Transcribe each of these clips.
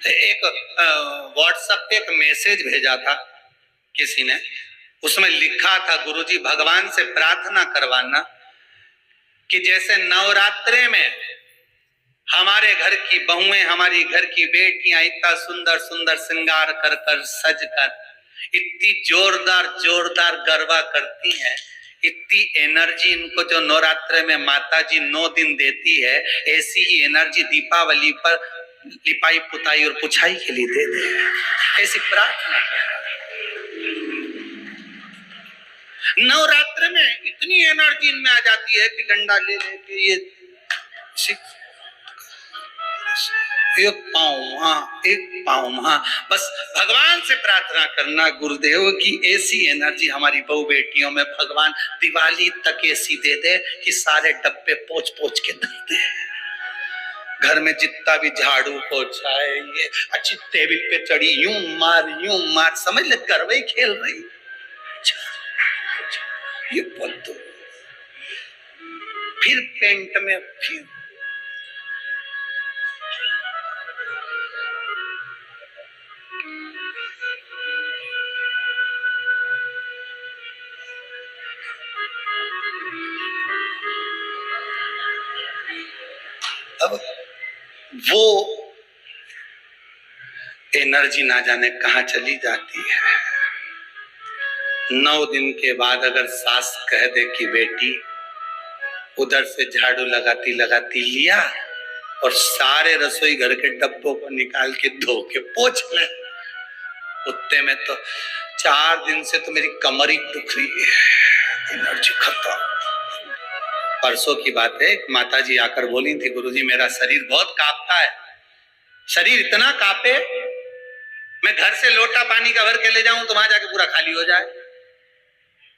एक व्हाट्सएप पे एक मैसेज भेजा था किसी ने, उसमें लिखा था गुरुजी भगवान से प्रार्थना करवाना कि जैसे नवरात्रे में हमारे घर की बहुएं, हमारी घर की बेटियां इतना सुंदर सुंदर श्रृंगार कर कर सज कर इतनी जोरदार जोरदार गरबा करती हैं, इतनी एनर्जी इनको जो नवरात्रे में माता जी 9 दिन देती है, ऐसी ही एनर्जी दीपावली पर लिपाई पुताई और पुछाई के लिए दे दे, ऐसी प्रार्थना। नवरात्र में इतनी एनर्जी इनमें आ जाती है कि डंडा ले लेके ये एक पाँव वहां एक पाँव वहां, बस भगवान से प्रार्थना करना गुरुदेव की ऐसी एनर्जी हमारी बहु बेटियों में भगवान दिवाली तक ऐसी दे दे कि सारे डब्बे पोंछ पोंछ के धर दे। घर में जितना भी झाड़ू पोछा है ये अच्छी टेबल पे चढ़ी यूं मार समझ ले गरबा ही खेल रही। ये बोल दो फिर पेंट में फिर अब वो एनर्जी ना जाने कहां चली जाती है। 9 दिन के बाद अगर सास कह दे कि बेटी उधर से झाड़ू लगाती लगाती लिया और सारे रसोई घर के डब्बों को निकाल के धो के पोंछ ले, उतने में तो 4 दिन से तो मेरी कमर ही दुख रही है, एनर्जी खत्म। परसों की बात है, माता जी आकर बोली थी गुरुजी मेरा शरीर बहुत कांपता है, शरीर इतना कांपे मैं घर से लोटा पानी का भर के ले जाऊं तो वहां जाके पूरा खाली हो जाए।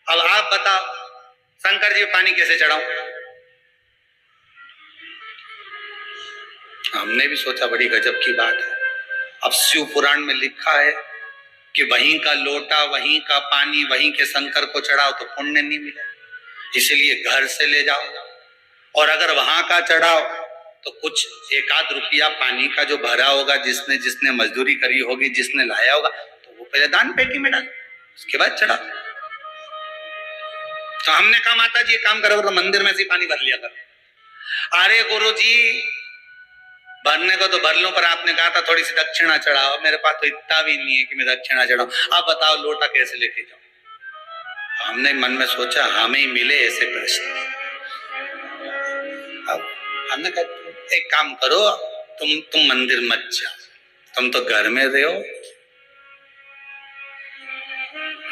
अब आप बताओ शंकर जी पानी कैसे चढ़ाऊं? हमने भी सोचा बड़ी गजब की बात है। अब शिव पुराण में लिखा है कि वहीं का लोटा वहीं का पानी वहीं के शंकर को चढ़ाओ तो पुण्य नहीं मिले, इसलिए घर से ले जाओ, और अगर वहां का चढ़ाओ तो कुछ 1-8 रुपया पानी का जो भरा होगा, जिसने जिसने मजदूरी करी होगी, जिसने लाया होगा, तो वो पहले दान पेटी में डाल, उसके बाद चढ़ा। तो हमने कहा माता जी एक काम करो तो मंदिर में से पानी भर लिया करो। अरे गुरुजी भरने को तो भर लूं, पर आपने कहा था थोड़ी सी दक्षिणा चढ़ाओ, मेरे पास तो इतना भी नहीं है कि मैं दक्षिणा चढ़ाऊं, आप बताओ लोटा कैसे लेके जाऊं? हमने मन में सोचा हमें ही मिले ऐसे प्रश्न। अब हमने कहा एक काम करो, तुम मंदिर मत जाओ, तुम तो घर में रहो,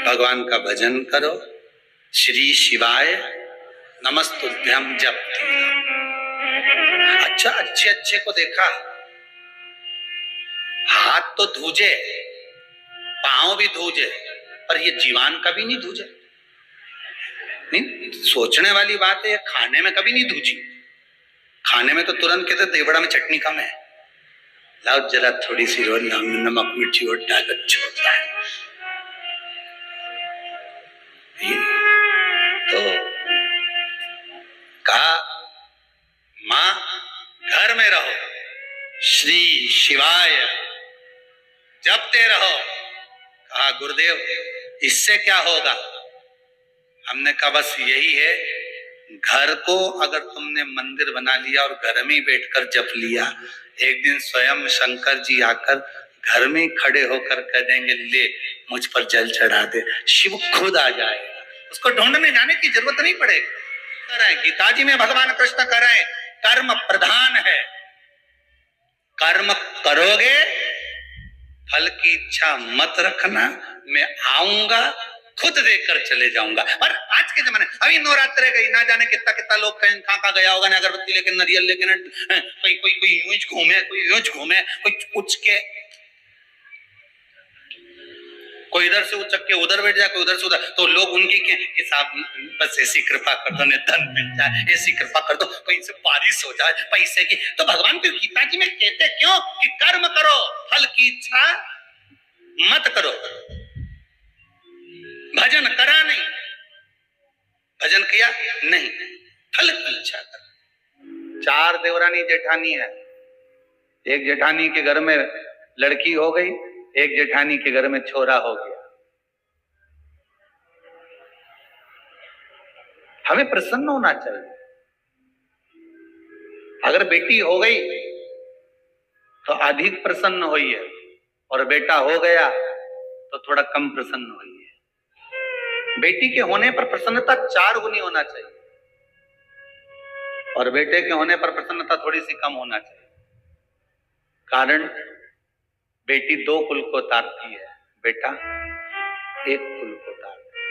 भगवान का भजन करो, श्री शिवाय नमस्तुभ्यम जपती। अच्छा अच्छे को देखा, हाथ तो धूजे, पांव भी धूजे, पर ये जीवान कभी नहीं धूजे। नहीं, सोचने वाली बात है, खाने में कभी नहीं धूजी। खाने में तो तुरंत कहते देवड़ा में चटनी कम है, लाओ जरा थोड़ी सी रोज नमक मिर्ची और डाल, अच्छा होता है। तो कहा मां घर में रहो, श्री शिवाय जपते रहो। कहा गुरुदेव इससे क्या होगा? हमने कहा बस यही है, घर को अगर तुमने मंदिर बना लिया और घर में ही बैठकर जप लिया, एक दिन स्वयं शंकर जी आकर घर में खड़े होकर कह देंगे ले मुझ पर जल चढ़ा दे, शिव खुद आ जाएगा, उसको ढूंढने जाने की जरूरत नहीं पड़ेगी। गीता जी में भगवान कृष्ण कह रहे हैं कर्म प्रधान है, कर्म करोगे फल की इच्छा मत रखना, मैं आऊंगा खुद देकर चले जाऊंगा। पर आज के जमाने अभी नवरात्रे गई, ना जाने कितना कितना लोग कहां गया होगा, ना अगरबत्ती लेके नरियल लेके, कोई यूं घूमे, कोई यूं घूमे, कोई उच के, कोई इधर से उचक के उधर बैठ जाए, कोई उधर से उधर, तो लोग उनकी के साथ बस ऐसी कृपा कर दो, धन मिल जाए, ऐसी कृपा कर दो, कहीं से बारिश हो जाए पैसे की। तो भगवान की गीता जी में कहते क्यों कि कर्म करो फल की इच्छा मत करो। भजन करा नहीं, भजन किया नहीं, फल की इच्छा कर। 4 देवरानी जेठानी है, एक जेठानी के घर में लड़की हो गई, एक जेठानी के घर में छोरा हो गया। हमें प्रसन्न होना चाहिए। अगर बेटी हो गई तो अधिक प्रसन्न होइए, और बेटा हो गया तो थोड़ा कम प्रसन्न होइए। बेटी के होने पर प्रसन्नता 4 गुनी होना चाहिए, और बेटे के होने पर प्रसन्नता थोड़ी सी कम होना चाहिए। कारण बेटी 2 कुल को तारती है, बेटा 1 कुल को तारता है।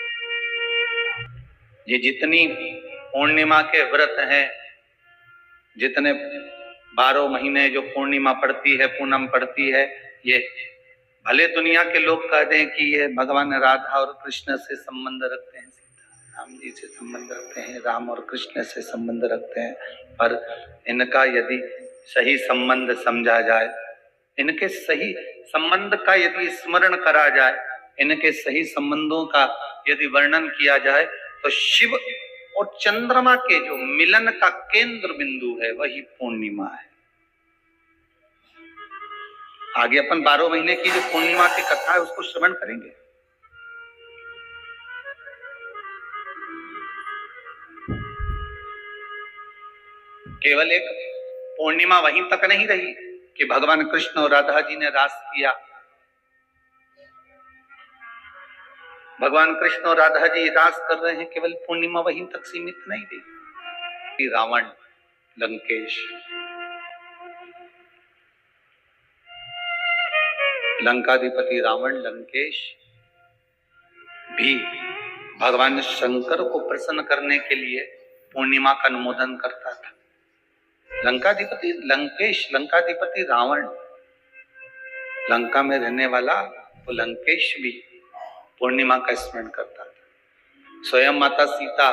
ये जितनी पूर्णिमा के व्रत हैं, जितने 12 महीने जो पूर्णिमा पड़ती है, पूनम पड़ती है, ये भले दुनिया के लोग कह दें कि ये भगवान राधा और कृष्ण से संबंध रखते हैं, सीता राम जी से संबंध रखते हैं, राम और कृष्ण से संबंध रखते हैं, पर इनका यदि सही संबंध समझा जाए, इनके सही संबंध का यदि स्मरण करा जाए, इनके सही संबंधों का यदि वर्णन किया जाए, तो शिव और चंद्रमा के जो मिलन का केंद्र बिंदु है वही पूर्णिमा है। आगे अपन 12 महीने की जो पूर्णिमा की कथा है उसको श्रवण करेंगे। केवल एक पूर्णिमा वहीं तक नहीं रही कि भगवान कृष्ण और राधा जी ने रास किया। भगवान कृष्ण और राधा जी रास कर रहे हैं, केवल पूर्णिमा वहीं तक सीमित नहीं रही। रावण, लंकेश, लंकाधिपति रावण, लंकेश भी भगवान शंकर को प्रसन्न करने के लिए पूर्णिमा का अनुमोदन करता था। लंकाधिपति लंकेश, लंकाधिपति रावण, लंका में रहने वाला वो लंकेश भी पूर्णिमा का स्मरण करता था। स्वयं माता सीता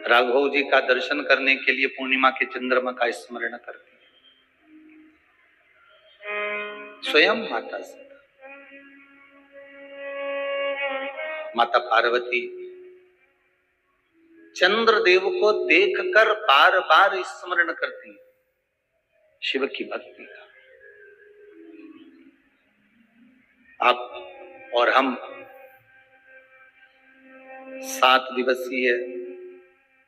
राघव जी का दर्शन करने के लिए पूर्णिमा के चंद्रमा का स्मरण करती है। स्वयं माता सीता, माता पार्वती चंद्रदेव को देखकर बार बार स्मरण करती है शिव की भक्ति का। आप और हम 7 दिवसीय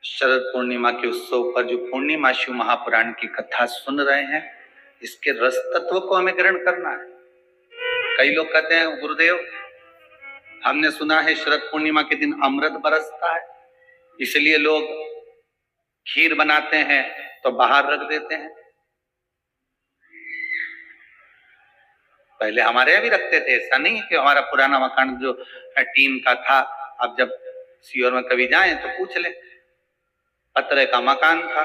शरद पूर्णिमा के उत्सव पर जो पूर्णिमा शिव महापुराण की कथा सुन रहे हैं, इसके रस तत्व को हमें ग्रहण करना है। कई लोग कहते हैं गुरुदेव, हमने सुना है शरद पूर्णिमा के दिन अमृत बरसता है, इसलिए लोग खीर बनाते हैं तो बाहर रख देते हैं। पहले हमारे यहाँ भी रखते थे, ऐसा नहीं कि हमारा पुराना मकान जो टीन का था, अब जब सीओर में कभी जाएं तो पूछ ले, पतरे का मकान था।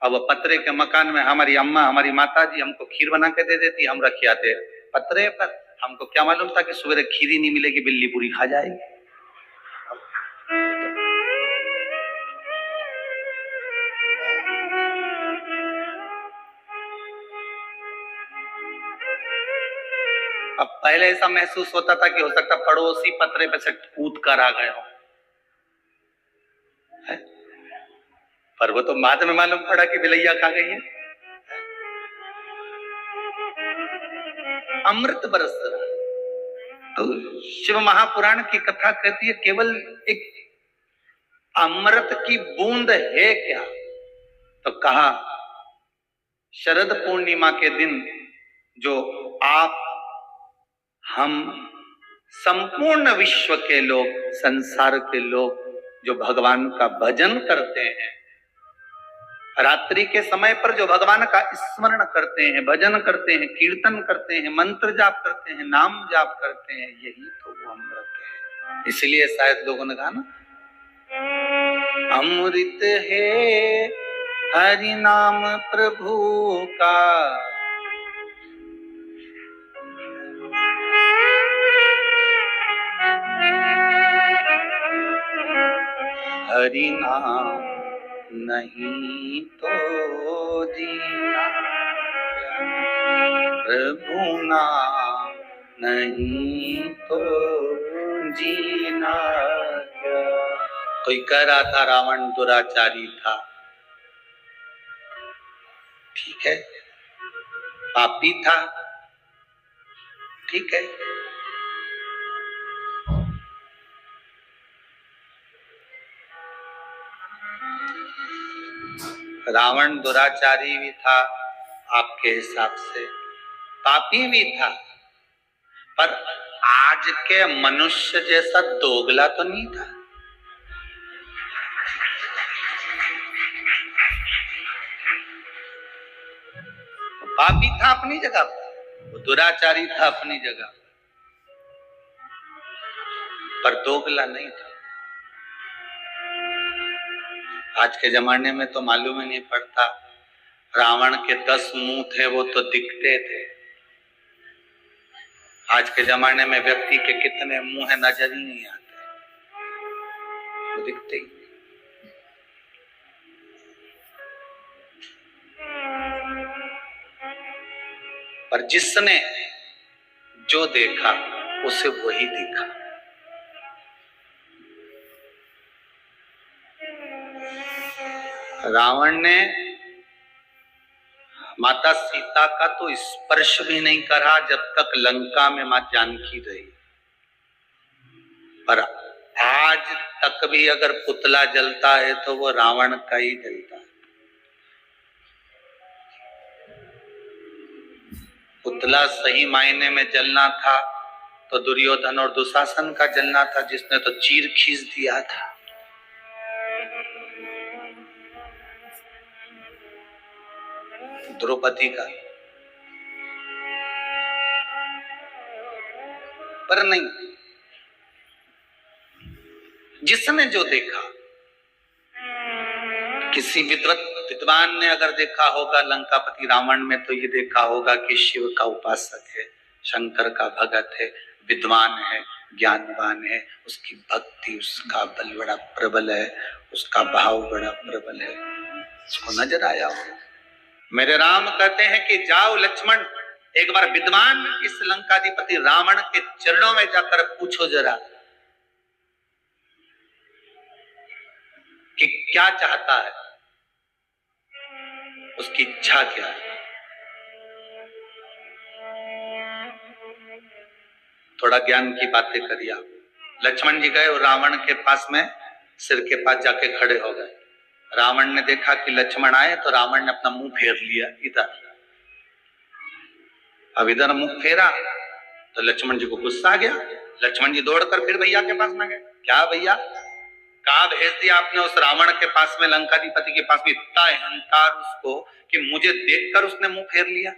अब पतरे के मकान में हमारी अम्मा, हमारी माता जी हमको खीर बना के दे देती, हम रख आते पतरे पर। हमको क्या मालूम था कि सवेरे खीर ही नहीं मिलेगी, बिल्ली पूरी खा जाएगी। अब पहले ऐसा महसूस होता था कि हो सकता पड़ोसी पतरे पे से कूद कर आ गए हो, पर वो तो बाद में मालूम पड़ा कि बिलैया खा गई है। अमृत बरस रहा। तो शिव महापुराण की कथा कहती है केवल एक अमृत की बूंद है क्या? तो कहा शरद पूर्णिमा के दिन जो आप, हम, संपूर्ण विश्व के लोग, संसार के लोग जो भगवान का भजन करते हैं, रात्रि के समय पर जो भगवान का स्मरण करते हैं, भजन करते हैं, कीर्तन करते हैं, मंत्र जाप करते हैं, नाम जाप करते हैं, यही तो वो अमृत है। इसलिए शायद लोगों ने कहा ना, अमृत है हरि नाम प्रभु का, हरि नाम नहीं तो जीना, प्रभु नाम नहीं तो जीना क्या। कोई कह रहा था रावण दुराचारी था, ठीक है, पापी था, ठीक है। रावण दुराचारी भी था, आपके हिसाब से पापी भी था, पर आज के मनुष्य जैसा दोगला तो नहीं था। पापी था अपनी जगह पर, वो दुराचारी था अपनी जगह पर दोगला नहीं था। आज के जमाने में तो मालूम ही नहीं पड़ता, रावण के 10 मुंह थे वो तो दिखते थे। आज के जमाने में व्यक्ति के कितने मुंह है नजर ही नहीं आते, वो दिखते ही। पर जिसने जो देखा उसे वही दिखा। रावण ने माता सीता का तो स्पर्श भी नहीं करा जब तक लंका में मां जानकी रही, पर आज तक भी अगर पुतला जलता है तो वो रावण का ही जलता है। पुतला सही मायने में जलना था तो दुर्योधन और दुशासन का जलना था, जिसने तो चीर खींच दिया था। द्रौपदी का, पर नहीं, जिसने जो देखा, किसी विद्वान ने अगर देखा होगा लंकापति रावण में तो ये देखा होगा कि शिव का उपासक है, शंकर का भगत है, विद्वान है, ज्ञानवान है, उसकी भक्ति, उसका बल बड़ा प्रबल है, उसका भाव बड़ा प्रबल है, उसको नजर आया होगा। मेरे राम कहते हैं कि जाओ लक्ष्मण, एक बार विद्वान इस लंकाधिपति रावण के चरणों में जाकर पूछो जरा कि क्या चाहता है, उसकी इच्छा क्या है। थोड़ा ज्ञान की बातें करिए आप। लक्ष्मण जी गए और रावण के पास में सिर के पास जाके खड़े हो गए। रावण ने देखा कि लक्ष्मण आए तो रावण ने अपना मुंह फेर लिया इधर। अब इधर मुंह फेरा तो लक्ष्मण जी को गुस्सा आ गया। लक्ष्मण जी दौड़कर फिर भैया के पास में गए। क्या भैया, कहा भेज दिया आपने उस रावण के पास में, लंकाधिपति के पास में, इतना अहंकार उसको कि मुझे देखकर उसने मुंह फेर लिया।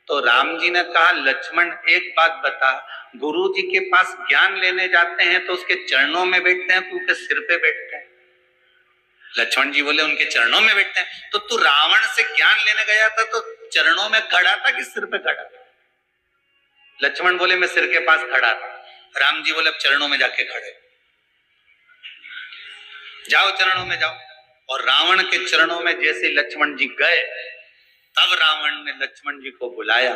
तो राम जी ने कहा लक्ष्मण एक बात बता, गुरु जी के पास ज्ञान लेने जाते हैं तो उसके चरणों में बैठते हैं, उनके सिर पे बैठते हैं? लक्ष्मण जी बोले उनके चरणों में बैठते हैं। तो तू रावण से ज्ञान लेने गया था तो चरणों में खड़ा था कि सिर पे खड़ा था? लक्ष्मण बोले मैं सिर के पास खड़ा था। राम जी बोले अब चरणों में जाके खड़े, जाओ चरणों में जाओ। और रावण के चरणों में जैसे लक्ष्मण जी गए तब रावण ने लक्ष्मण जी को बुलाया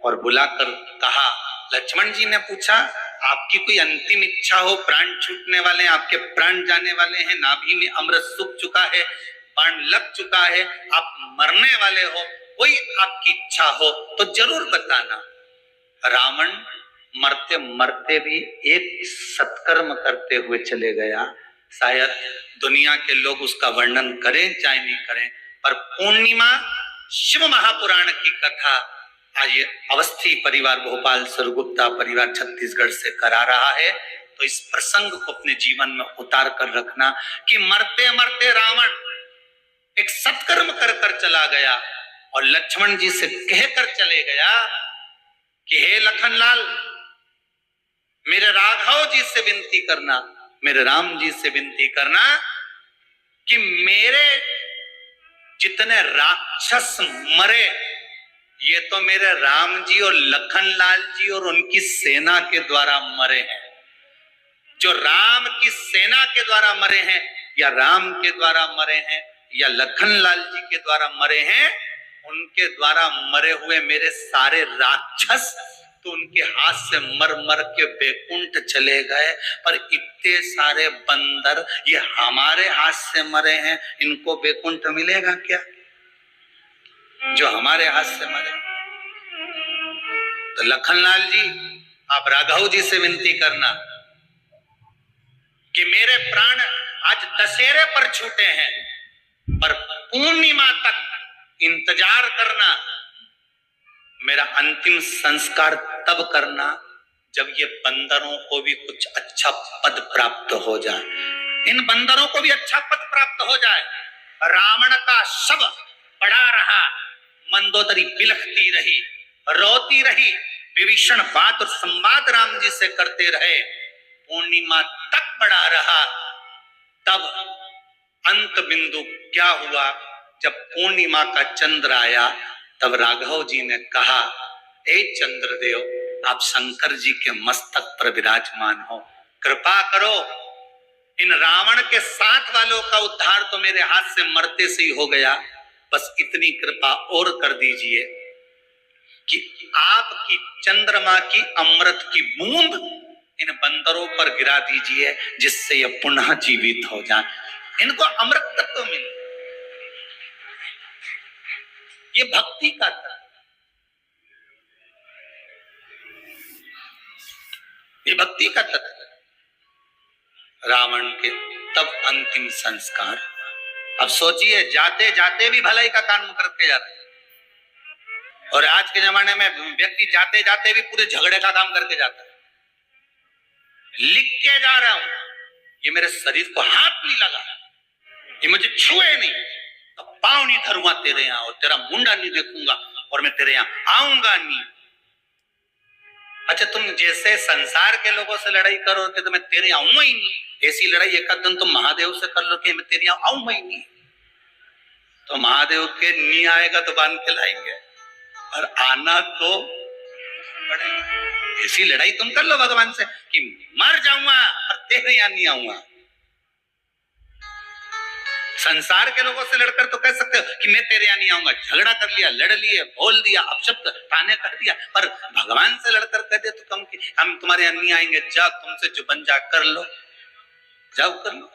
और बुलाकर कहा, लक्ष्मण जी ने पूछा आपकी कोई अंतिम इच्छा हो, प्राण छूटने वाले हैं, आपके प्राण जाने वाले हैं, नाभि में अमृत सूख चुका है, बाण लग चुका है, आप मरने वाले हो, कोई आपकी इच्छा हो तो जरूर बताना। रावण मरते मरते भी एक सत्कर्म करते हुए चले गया। शायद दुनिया के लोग उसका वर्णन करें चाहे नहीं करें, पर पूर्णिमा शिव महापुराण की कथा आज अवस्थी परिवार भोपाल सरगुप्ता परिवार छत्तीसगढ़ से करा रहा है। तो इस प्रसंग को अपने जीवन में उतार कर रखना कि मरते मरते रावण एक सत्कर्म कर कर चला गया और लक्ष्मण जी से कहकर चले गया कि हे लखनलाल, मेरे राघव जी से विनती करना, मेरे राम जी से विनती करना कि मेरे जितने राक्षस मरे ये तो मेरे राम जी और लखनलाल जी और उनकी सेना के द्वारा मरे हैं। जो राम की सेना के द्वारा मरे हैं या राम के द्वारा मरे हैं या लखनलाल जी के द्वारा मरे हैं, उनके द्वारा मरे हुए मेरे सारे राक्षस तो उनके हाथ से मर मर के बैकुंठ चले गए, पर इतने सारे बंदर ये हमारे हाथ से मरे हैं, इनको बैकुंठ मिलेगा क्या जो हमारे हाथ से मरे? तो लखनलाल जी, आप राघव जी से विनती करना कि मेरे प्राण आज दशहरे पर छूटे हैं, पर पूर्णिमा तक इंतजार करना, मेरा अंतिम संस्कार तब करना जब ये बंदरों को भी कुछ अच्छा पद प्राप्त हो जाए, इन बंदरों को भी अच्छा पद प्राप्त हो जाए। रावण का शव पड़ा रहा, मंदोदरी बिलखती रही, रोती रही, विभीषण बात और संवाद राम जी से करते रहे, पूर्णिमा तक पड़ा रहा। तब अंत बिंदु क्या हुआ, जब पूर्णिमा का चंद्र आया, तब राघव जी ने कहा, हे चंद्रदेव, आप शंकर जी के मस्तक पर विराजमान हो, कृपा करो, इन रावण के साथ वालों का उद्धार तो मेरे हाथ से मरते से ही हो गया, बस इतनी कृपा और कर दीजिए कि आपकी चंद्रमा की अमृत की बूंद इन बंदरों पर गिरा दीजिए, जिससे ये पुनः जीवित हो जाए, इनको अमृत तत्व मिले। ये भक्ति का तत्व, ये भक्ति का तत्व। रावण के तब अंतिम संस्कार। अब सोचिए, जाते जाते भी भलाई का काम करके जाते, और आज के जमाने में व्यक्ति जाते जाते भी पूरे झगड़े का काम करके जाता है। लिख के जा रहा हूं, ये मेरे शरीर को हाथ नहीं लगा, ये मुझे छुए नहीं, तो पांव नहीं धरूंगा तेरे यहां, और तेरा मुंडा नहीं देखूंगा, और मैं तेरे यहां आऊंगा नहीं। अच्छा, तुम जैसे संसार के लोगों से लड़ाई करोगे तो मैं तेरे यहां आऊंगा ही नहीं, ऐसी लड़ाई एक दिन तुम महादेव से कर लो कि मैं तेरे यहां आऊंगा ही नहीं, तो महादेव के नहीं आएगा तो बांध के लाएंगे, और आना तो पड़ेगा। ऐसी लड़ाई तुम कर लो भगवान से कि मर जाऊंगा और तेरे यहां नहीं आऊंगा। संसार के लोगों से लड़कर तो कह सकते हो कि मैं तेरे यहां नहीं आऊंगा, झगड़ा कर लिया, लड़ लिए, बोल दिया, अपशब्द ताने कर दिया, पर भगवान से लड़कर कह दे तो हम तुम्हारे यहां नहीं आएंगे, जाओ तुमसे जो बन जा कर लो, जाओ कर लो।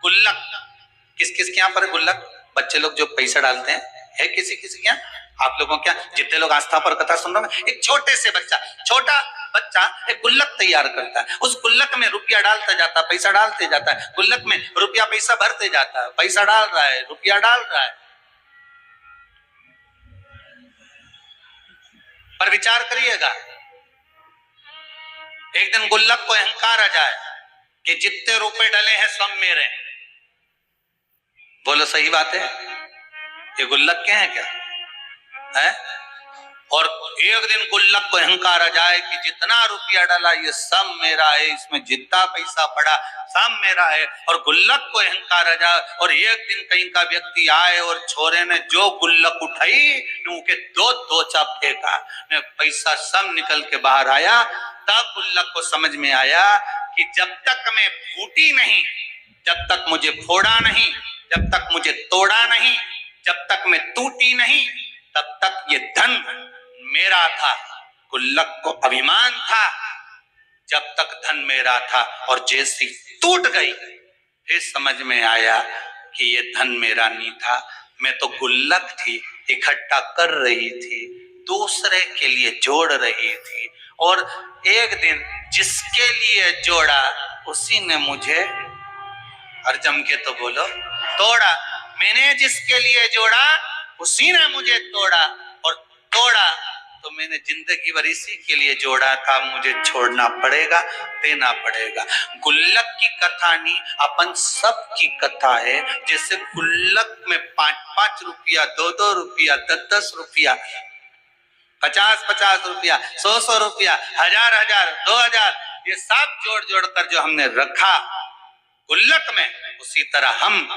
गुल्लक, किस किस के यहाँ पर गुल्लक? बच्चे लोग जो पैसा डालते हैं, है किसी किसी के यहाँ? आप लोगों क्या, जितने लोग आस्था पर कथा सुन रहे हैं, एक छोटे से बच्चा, छोटा बच्चा एक गुल्लक तैयार करता है, उस गुल्लक में रुपया डालता जाता है, पैसा डालते जाता है, गुल्लक में रुपया पैसा भरते जाता है, पैसा डाल रहा है, रुपया डाल रहा है। पर विचार करिएगा, एक दिन गुल्लक को अहंकार आ जाए कि जितने रुपए डले हैं सब मेरे। बोलो सही बात है? ये गुल्लक के हैं क्या है? और एक दिन गुल्लक को अहंकार आ जाए कि जितना रुपया डाला ये सब मेरा है, इसमें जितना पैसा पड़ा सब मेरा है, और गुल्लक को अहंकार आ जाए, और एक दिन कहीं का व्यक्ति आए और छोरे ने जो गुल्लक उठाई उनके दो दोचा फेंका, पैसा सब निकल के बाहर आया। तब गुल्लक को समझ में आया कि जब तक मैं फूटी नहीं, जब तक मुझे फोड़ा नहीं, जब तक मुझे तोड़ा नहीं, जब तक मैं टूटी नहीं, तब तक ये धन मेरा था। गुल्लक को अभिमान था जब तक धन मेरा था, और जैसी टूट गई फिर समझ में आया कि ये धन मेरा नहीं था, मैं तो गुल्लक थी, इकट्ठा कर रही थी, दूसरे के लिए जोड़ रही थी, और एक दिन जिसके लिए जोड़ा उसी ने मुझे, और जम के तो बोलो, तोड़ा। मैंने जिसके लिए जोड़ा उसी ने मुझे तोड़ा, और तोड़ा तो मैंने जिंदगी भर इसी के लिए जोड़ा था, मुझे छोड़ना पड़ेगा, देना पड़ेगा। गुल्लक की कथा नहीं, अपन सब की कथा है। जैसे गुल्लक में 5-5 रुपया, 2-2 रुपया, 10-10 रुपया, 50-50 रुपया, 100-100 रुपया, 1000-1000, 2000, ये सब जोड़ जोड़ कर जो हमने रखा गुल्लक में, उसी तरह हम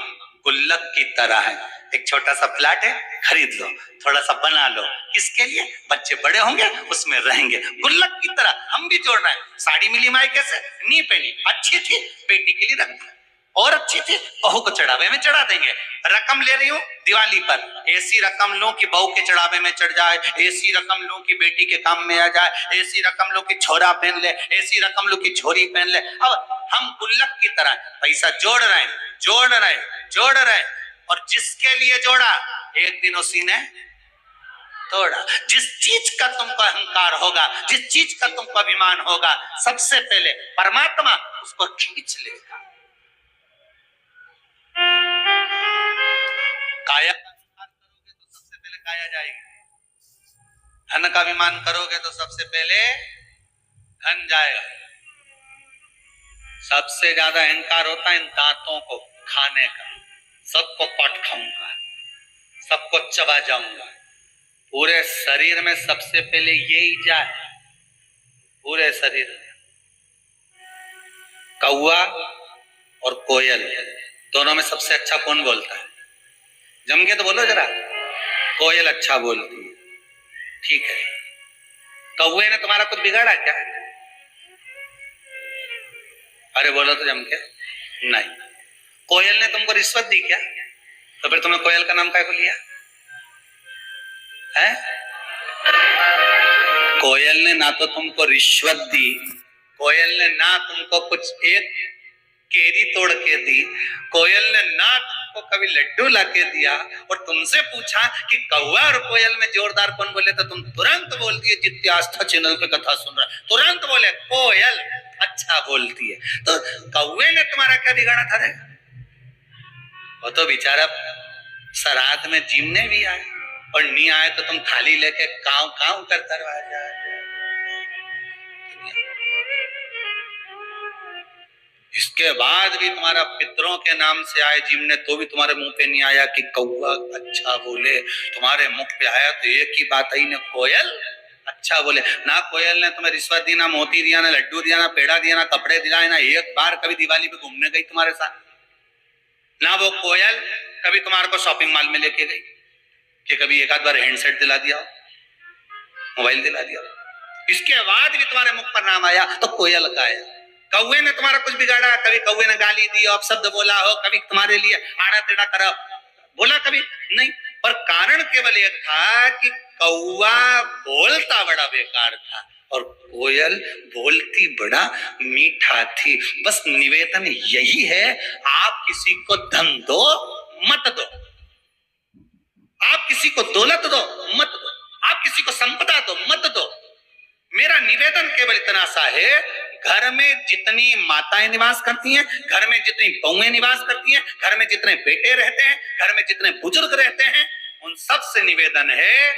गुल्लक की तरह है। एक छोटा सा प्लाट है, खरीद लो, थोड़ा सा बना लो, किसके लिए? बच्चे बड़े होंगे उसमें रहेंगे। गुल्लक की तरह हम भी जोड़ रहे हैं। साड़ी मिली माई कैसे? नहीं पहनी, अच्छी थी, बेटी के लिए रख दी, और अच्छी थी, बहू को चढ़ावे में चढ़ा देंगे। रकम ले रही हूँ दिवाली पर, ऐसी रकम लो कि बहू के चढ़ावे में चढ़ जाए, ऐसी रकम लो कि बेटी के काम में आ जाए, ऐसी रकम लो कि छोरा पहन ले, ऐसी रकम लो कि छोरी पहन ले। अब हम गुल्लक की तरह पैसा जोड़ रहे हैं, जोड़ रहे हैं, जोड़ रहे हैं, और जिसके लिए जोड़ा एक दिन उसी ने थोड़ा। जिस चीज का तुमको अहंकार होगा, जिस चीज का तुमको अभिमान होगा, सबसे पहले परमात्मा उसको खींच लेगा। काया का अभिमान करोगे तो सबसे पहले काया जाएगी। धन का अभिमान करोगे तो सबसे पहले धन जाएगा। सबसे ज्यादा अहंकार होता है इन दांतों को खाने का। सबको काट खाऊंगा, सबको चबा जाऊंगा। पूरे शरीर में सबसे पहले यही जाए, पूरे शरीर में। कौवा और कोयल दोनों में सबसे अच्छा कौन बोलता है? जम के तो बोलो जरा। कोयल अच्छा बोलती है, ठीक है। कौवे ने तुम्हारा कुछ बिगाड़ा क्या? अरे बोलो तो जम के। नहीं। कोयल ने तुमको रिश्वत दी क्या? तो फिर तुमने कोयल का नाम काय को लिया है? कोयल ने ना तो तुमको रिश्वत दी, कोयल ने ना तुमको कुछ एक केरी तोड़ के दी, कोयल ने ना तुमको कभी लड्डू लाके दिया, और तुमसे पूछा कि कौवा और कोयल में जोरदार कौन बोले, तो तुम तुरंत बोलती है, जितनी आस्था चैनल पे कथा सुन रहा है तुरंत बोले कोयल अच्छा बोलती है। तो कौवे ने तुम्हारा क्या बिगाड़ा था रे? वो तो बेचारा श्राद्ध में जिमने भी आए, और नहीं आए तो तुम थाली लेके काव काव करता रहा। इसके बाद भी तुम्हारा पितरों के नाम से आए जिमने, तो भी तुम्हारे मुंह पे नहीं आया कि कौवा अच्छा बोले। तुम्हारे मुख पे आया तो एक ही बात आई ना, कोयल अच्छा बोले। ना कोयल ने तुम्हें रिश्वत दी, ना मोती दिया, ना लड्डू दिया, ना पेड़ा दिया, ना कपड़े दिलाए, ना एक बार कभी दिवाली पे घूमने गई तुम्हारे साथ। ना वो कोयल कभी तुम्हारे को शॉपिंग मॉल में लेके गई कि कभी एक आध बार हैंडसेट दिला दिया, मोबाइल दिला दिया। इसके बाद भी तुम्हारे मुख पर नाम आया तो कोयल का आया। कौवे ने तुम्हारा कुछ बिगाड़ा? कभी कौवे ने गाली दी, अपशब्द बोला हो, कभी तुम्हारे लिए आड़ा टेढ़ा करा बोला? कभी नहीं। पर कारण केवल एक था कि कौवा बोलता बड़ा बेकार था और कोयल बोलती बड़ा मीठा थी। बस निवेदन यही है, आप किसी को धन दो मत दो, आप किसी को दौलत दो मत दो, आप किसी को संपदा दो मत दो। मेरा निवेदन केवल इतना सा है, घर में जितनी माताएं निवास करती हैं, घर में जितनी बहुएं निवास करती हैं, घर में जितने बेटे रहते हैं, घर में जितने बुजुर्ग रहते हैं, उन सब से निवेदन है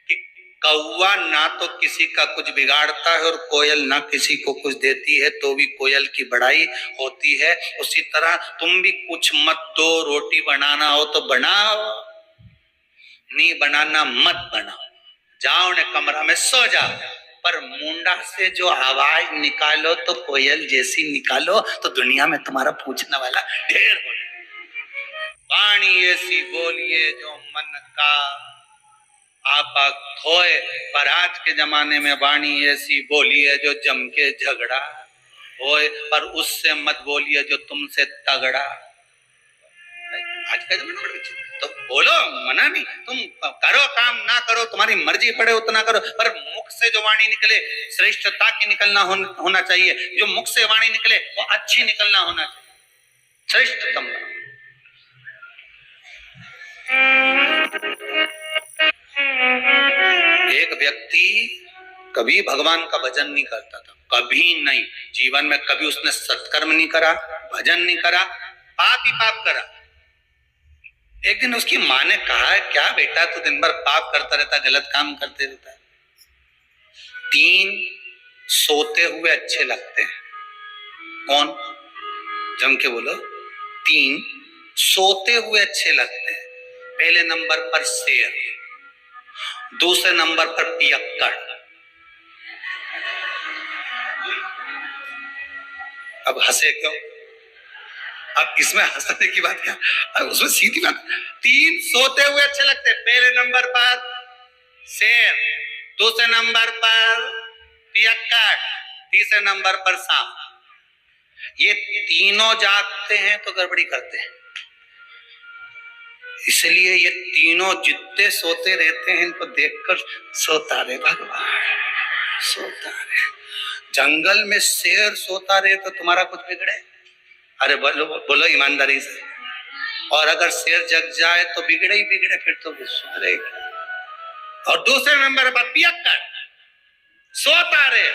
कि कौवा ना तो किसी का कुछ बिगाड़ता है और कोयल ना किसी को कुछ देती है, तो भी कोयल की बड़ाई होती है। उसी तरह तुम भी कुछ मत दो, रोटी बनाना हो तो बनाओ, नहीं बनाना मत बनाओ, जाओ ने कमरा में सो जाओ, पर मुंडा से जो आवाज निकालो तो कोयल जैसी निकालो, तो दुनिया में तुम्हारा पूछने वाला ढेर हो जाए। वाणी ऐसी बोलिए जो मन का आपा खोए, पर आज के जमाने में वाणी ऐसी बोलिए जो जम के झगड़ा होए, पर उससे मत बोलिए जो तुमसे तगड़ा। आज का जमाना बड़ा, तो बोलो मना नहीं, तुम करो काम ना करो तुम्हारी मर्जी पड़े उतना करो, पर मुख से जो वाणी निकले श्रेष्ठता की निकलना होना चाहिए। जो मुख से वाणी निकले वो अच्छी निकलना होना चाहिए, श्रेष्ठतम। एक व्यक्ति कभी भगवान का भजन नहीं करता था, कभी नहीं, जीवन में कभी उसने सत्कर्म नहीं करा, भजन नहीं करा, पाप ही पाप करा। एक दिन उसकी माँ ने कहा, क्या बेटा तू दिन भर पाप करता रहता, गलत काम करते रहता है, 3 सोते हुए अच्छे लगते हैं। कौन? जम के बोलो। 3 सोते हुए अच्छे लगते हैं। पहले नंबर पर शेर, दूसरे नंबर पर पियक्कड़। अब हंसे क्यों? अब इसमें हंसने की बात क्या? अब उसमें सीधी बात, 3 सोते हुए अच्छे लगते हैं। पहले नंबर पर शेर, दूसरे नंबर पर पियक्कड़, तीसरे नंबर पर सांप। ये तीनों जागते हैं तो गड़बड़ी करते हैं, इसलिए ये तीनों जितने सोते रहते हैं इनको देखकर सोता रहे भगवान, सोता रहे। जंगल में शेर सोता रहे तो तुम्हारा कुछ बिगड़े? अरे बोलो बोलो ईमानदारी से। और अगर शेर जग जाए तो बिगड़े ही बिगड़े, फिर तो सुधरेगा। और दूसरे नंबर पर पियक्कड़ सोता रहे,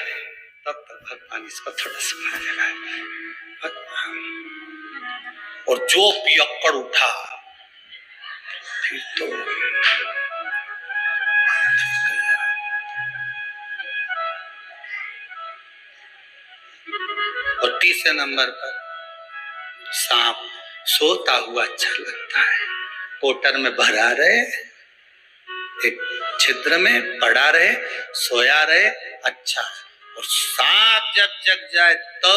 तब तक भगवान इसको थोड़ा सुना लगाए। और जो पियक्कड़ उठा फिर तो और तीसरे नंबर पर सांप सोता हुआ अच्छा लगता है, पोटर में भरा रहे, एक छिद्र में पड़ा रहे, सोया रहे, अच्छा। और सांप जब जग जाए तो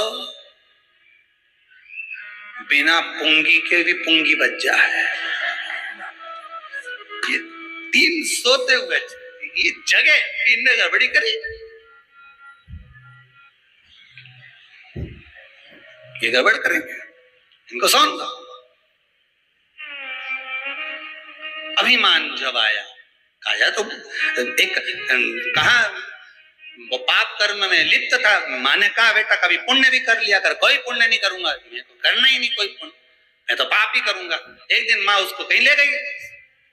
बिना पुंगी के भी पुंगी बच जाए। ये तीन सोते हुए ये जगह इनने गड़बड़ी करी, ये गड़बड़ करेंगे, इनको सौन दो। अभिमान जब आया, आया तो एक कहा वो पाप कर्म में लिप्त था, माँ ने कहा बेटा कभी पुण्य भी कर लिया कर। कोई पुण्य नहीं करूंगा, मैं तो करना ही नहीं कोई पुण्य, मैं तो पाप ही करूंगा। एक दिन माँ उसको कहीं ले गई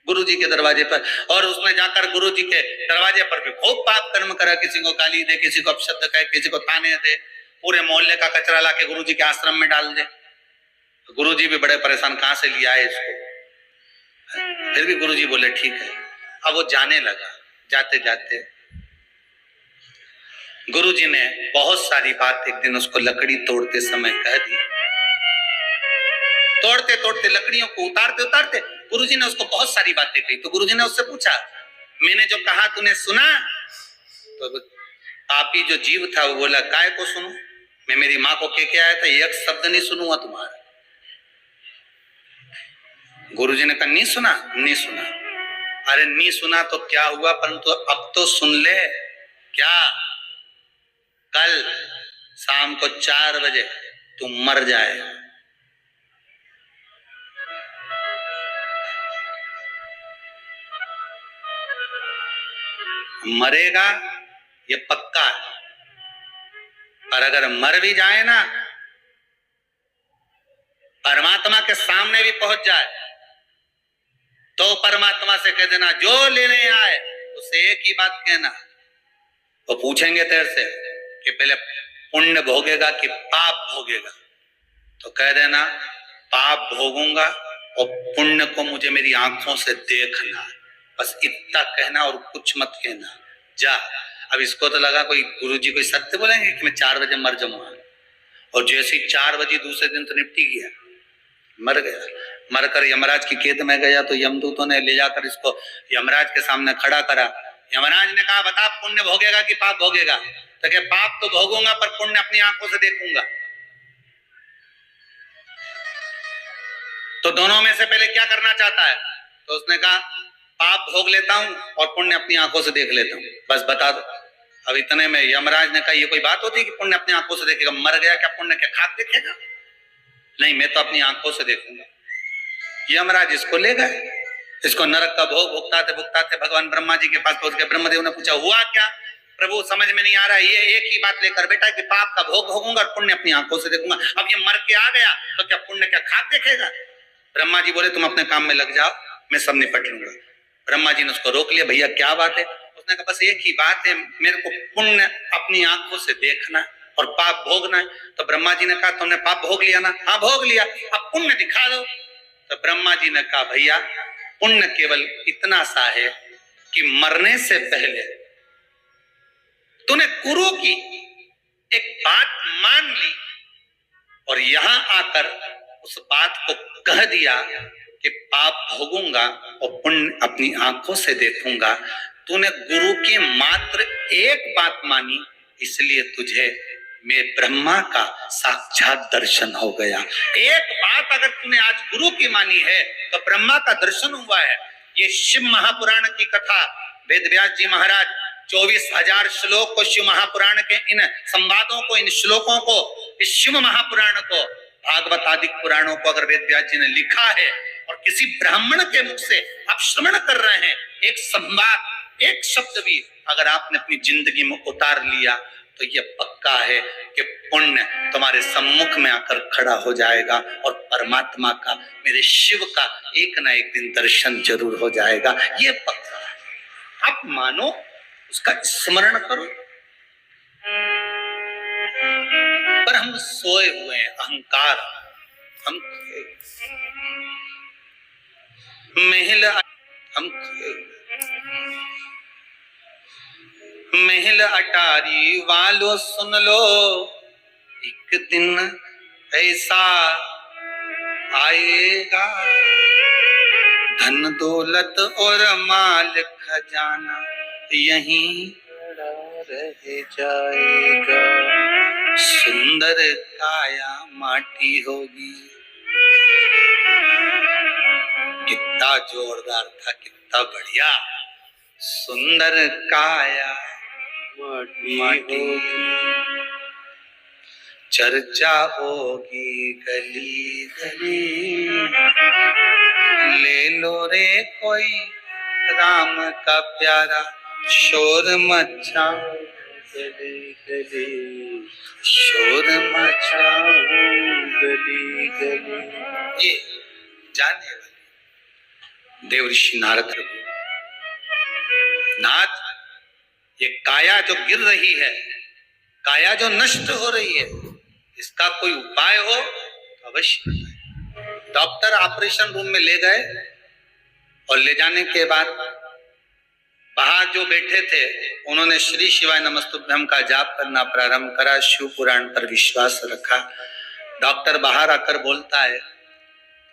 गुरुजी के दरवाजे पर, और उसने जाकर गुरुजी के दरवाजे पर भी खूब पाप कर्म करा, किसी को गाली दे, किसी को अपशब्द कहे, किसी को ताने दे, पूरे मोहल्ले का कचरा लाके गुरुजी के आश्रम में डाल दे। गुरुजी भी बड़े परेशान, कहां से लिया है इसको। फिर भी गुरुजी बोले ठीक है। अब वो जाने लगा, जाते जाते गुरुजी ने बहुत सारी बात एक दिन उसको लकड़ी तोड़ते समय कह दी। तोड़ते तोड़ते लकड़ियों को उतारते उतारते गुरुजी ने उसको बहुत सारी बातें कही। तो गुरुजी ने उससे पूछा, मैंने जो कहा तूने सुना? तो पापी जो जीव था वो बोला, काय को सुनूं, मैं मेरी माँ को कह आया था, एक शब्द नहीं सुनूंगा तुम्हारा। गुरुजी ने कहा नहीं सुना, नहीं सुना। अरे नहीं सुना तो क्या हुआ, परंतु अब तो सुन ले। क्या? कल शाम को 4 बजे तू मर जाएगा। मरेगा ये पक्का है, पर अगर मर भी जाए ना, परमात्मा के सामने भी पहुंच जाए तो परमात्मा से कह देना जो लेने आए उसे एक ही बात कहना। वो पूछेंगे तेरे से कि पहले पुण्य भोगेगा कि पाप भोगेगा, तो कह देना पाप भोगूंगा और पुण्य को मुझे मेरी आंखों से देखना। बस इतना कहना और कुछ मत कहना, जा। अब इसको तो लगा कोई गुरुजी कोई सत्य बोलेंगे कि मैं 4 बजे मर जाऊंगा, और जैसे ही 4 बजे दूसरे दिन तो निपटी गया, मर गया। मरकर यमराज की कैद में गया तो यमदूतों ने ले जाकर इसको यमराज के सामने खड़ा करा। यमराज ने कहा बता पुण्य भोगेगा कि पाप भोगेगा? तो क्या पाप तो भोगूंगा पर पुण्य अपनी आंखों से देखूंगा। तो दोनों में से पहले क्या करना चाहता है? तो उसने कहा पाप भोग लेता हूं और पुण्य अपनी आंखों से देख लेता हूं, बस बता दो। अब इतने में यमराज ने कहा ये कोई बात होती है कि पुण्य अपनी आंखों से देखेगा? मर गया क्या पुण्य क्या खाक देखेगा? नहीं, मैं तो अपनी आंखों से देखूंगा। यमराज इसको ले गए, इसको नरक का भोग भुगताते भगवान ब्रह्मा जी के पास पहुंच गए। ब्रह्मदेव ने पूछा हुआ क्या? प्रभु समझ में नहीं आ रहा है। ये एक ही बात लेकर बेटा कि पाप का भोग भोगूंगा और पुण्य अपनी आंखों से देखूंगा। अब ये मर के आ गया तो क्या पुण्य क्या खाक देखेगा? ब्रह्मा जी बोले तुम अपने काम में लग जाओ, मैं सब निपट लूंगा। ब्रह्मा जी ने उसको रोक लिया, भैया क्या बात है? उसने कहा बस एक ही बात है, मेरे को पुण्य अपनी आंखों से देखना और पाप भोगना है। तो ब्रह्मा जी ने कहा तुमने पाप भोग लिया ना? हाँ भोग लिया, अब पुण्य दिखा दो। तो ब्रह्मा जी ने कहा भैया पुण्य केवल इतना सा है कि मरने से पहले तूने गुरु की एक बात मान ली और यहां आकर उस बात को कह दिया कि पाप भोगूंगा और पुण्य अपनी आंखों से देखूंगा। तूने गुरु की मात्र एक बात मानी, इसलिए तुझे मैं ब्रह्मा का साक्षात दर्शन हो गया। एक बात अगर तूने आज गुरु की मानी है तो ब्रह्मा का दर्शन हुआ है। ये शिव महापुराण की कथा वेद व्यास जी महाराज 24,000 श्लोक को शिव महापुराण के इन संवादों को, इन श्लोकों को, इस शिव महापुराण को, भागवत आदि पुराणों को अगर वेद व्यास जी ने लिखा है और किसी ब्राह्मण के मुख से आप श्रवण कर रहे हैं, एक संवाद, एक शब्द भी अगर आपने अपनी जिंदगी में उतार लिया तो ये पक्का है कि पुण्य तुम्हारे सम्मुख में आकर खड़ा हो जाएगा और परमात्मा का, मेरे शिव का एक ना एक दिन दर्शन जरूर हो जाएगा। ये पक्का है। आप मानो, उसका स्मरण करो। पर हम सोए हुए हैं, अहंकार हम महल हम महल अटारी वालों सुन लो, एक दिन ऐसा आएगा, धन दौलत और माल खजाना यहीं रह जाएगा, सुंदर काया माटी होगी। कितना जोरदार था, कितना बढ़िया। सुंदर काया माटी चर्चा होगी गली गली, ले लो रे कोई राम का प्यारा, शोर मचा गली गली, शोर मचा गली गली। ये जाने वाले देव ऋषि नारद, नाथ ये काया जो गिर रही है, काया जो नष्ट हो रही है, इसका कोई उपाय हो तो अवश्य बताएं। डॉक्टर ऑपरेशन रूम में ले गए और ले जाने के बाद बाहर जो बैठे थे उन्होंने श्री शिवाय नमस्तुभ्यम का जाप करना प्रारंभ करा, शिव पुराण पर विश्वास रखा। डॉक्टर बाहर आकर बोलता है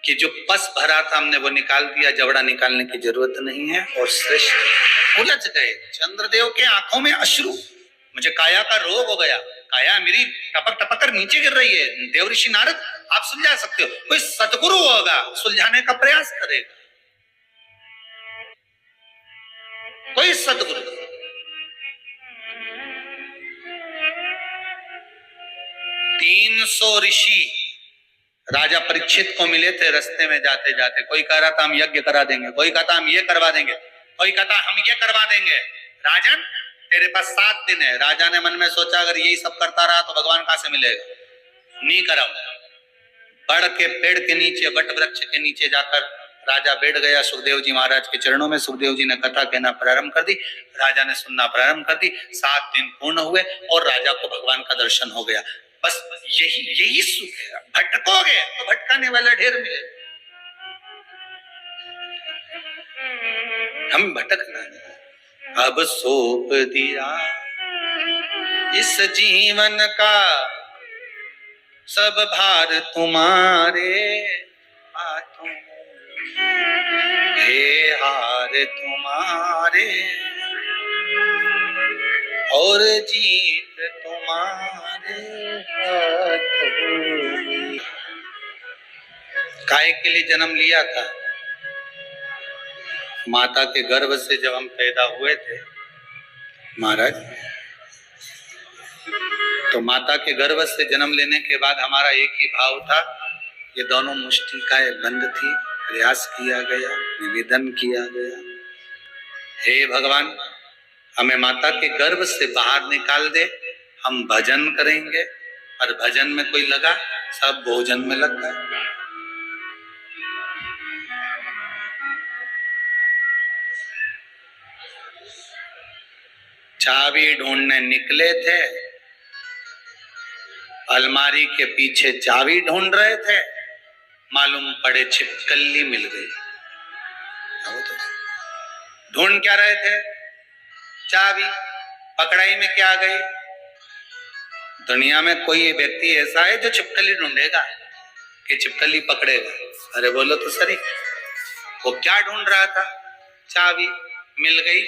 कि जो पस भरा था हमने वो निकाल दिया, जबड़ा निकालने की जरूरत नहीं है। और श्रेष्ठ उलझ गए, चंद्रदेव के आंखों में अश्रु, मुझे काया का रोग हो गया, काया मेरी टपक टपक कर नीचे गिर रही है। देव ऋषि नारद आप सुलझा सकते हो, कोई सतगुरु होगा सुलझाने का प्रयास करेगा, कोई सतगुरु। 300 ऋषि राजा परीक्षित को मिले थे रास्ते में जाते जाते। कोई कह रहा था हम यज्ञ करा देंगे, कोई कहता हम ये करवा देंगे, कोई कहता हम ये करवा देंगे। राजन तेरे पास 7 दिन है। राजा ने मन में सोचा अगर यही सब करता रहा तो भगवान कहां से मिलेगा, नहीं करा। बड़ के पेड़ के नीचे, वट वृक्ष के नीचे जाकर राजा बैठ गया सुखदेव जी महाराज के चरणों में। सुखदेव जी ने कथा कहना प्रारंभ कर दी, राजा ने सुनना प्रारंभ कर दी। 7 दिन पूर्ण हुए और राजा को भगवान का दर्शन हो गया। बस यही सुख है। भटकोगे तो भटकाने वाला ढेर मिले, हम भटकना नहीं। अब सौंप दिया इस जीवन का सब भार तुम्हारे हाथों, हे हार तुम्हारे और जीत तुम्हारे हाथों। काय के लिए जन्म लिया था? माता के गर्भ से जब हम पैदा हुए थे महाराज, तो माता के गर्भ से जन्म लेने के बाद हमारा एक ही भाव था, ये दोनों मुष्टिकाएं बंद थी। प्रयास किया गया, निवेदन किया गया, हे भगवान हमें माता के गर्भ से बाहर निकाल दे, हम भजन करेंगे। और भजन में कोई लगा, सब भोजन में लग गए। चाबी ढूंढने निकले थे, अलमारी के पीछे चाबी ढूंढ रहे थे, मालूम पड़े छिपकली मिल गई। ढूंढ क्या रहे थे? चाबी। पकड़ाई में क्या गई? दुनिया में कोई व्यक्ति ऐसा है जो छिपकली ढूंढेगा कि छिपकली पकड़ेगा? अरे बोलो तो सही। वो क्या ढूंढ रहा था? चाबी। मिल गई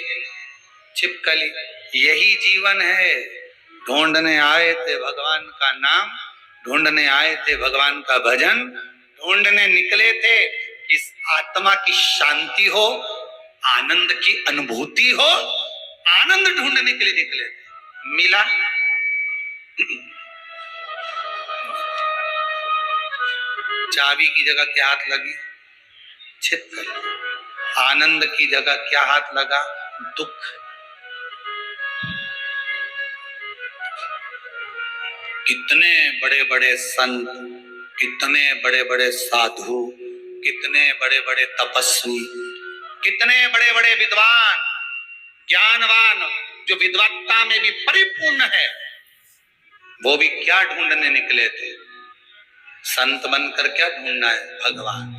छिपकली। यही जीवन है। ढूंढने आए थे भगवान का नाम, ढूंढने आए थे भगवान का भजन, ढूंढने निकले थे इस आत्मा की शांति हो, आनंद की अनुभूति हो। आनंद ढूंढने के लिए निकले थे, मिला? चाबी की जगह क्या हाथ लगी? छिपकली। आनंद की जगह क्या हाथ लगा? दुख। कितने बड़े बड़े संत, कितने बड़े बड़े साधु, कितने बड़े बड़े तपस्वी, कितने बड़े बड़े विद्वान ज्ञानवान जो विद्वत्ता में भी परिपूर्ण है, वो भी क्या ढूंढने निकले थे? संत बनकर क्या ढूंढना है? भगवान।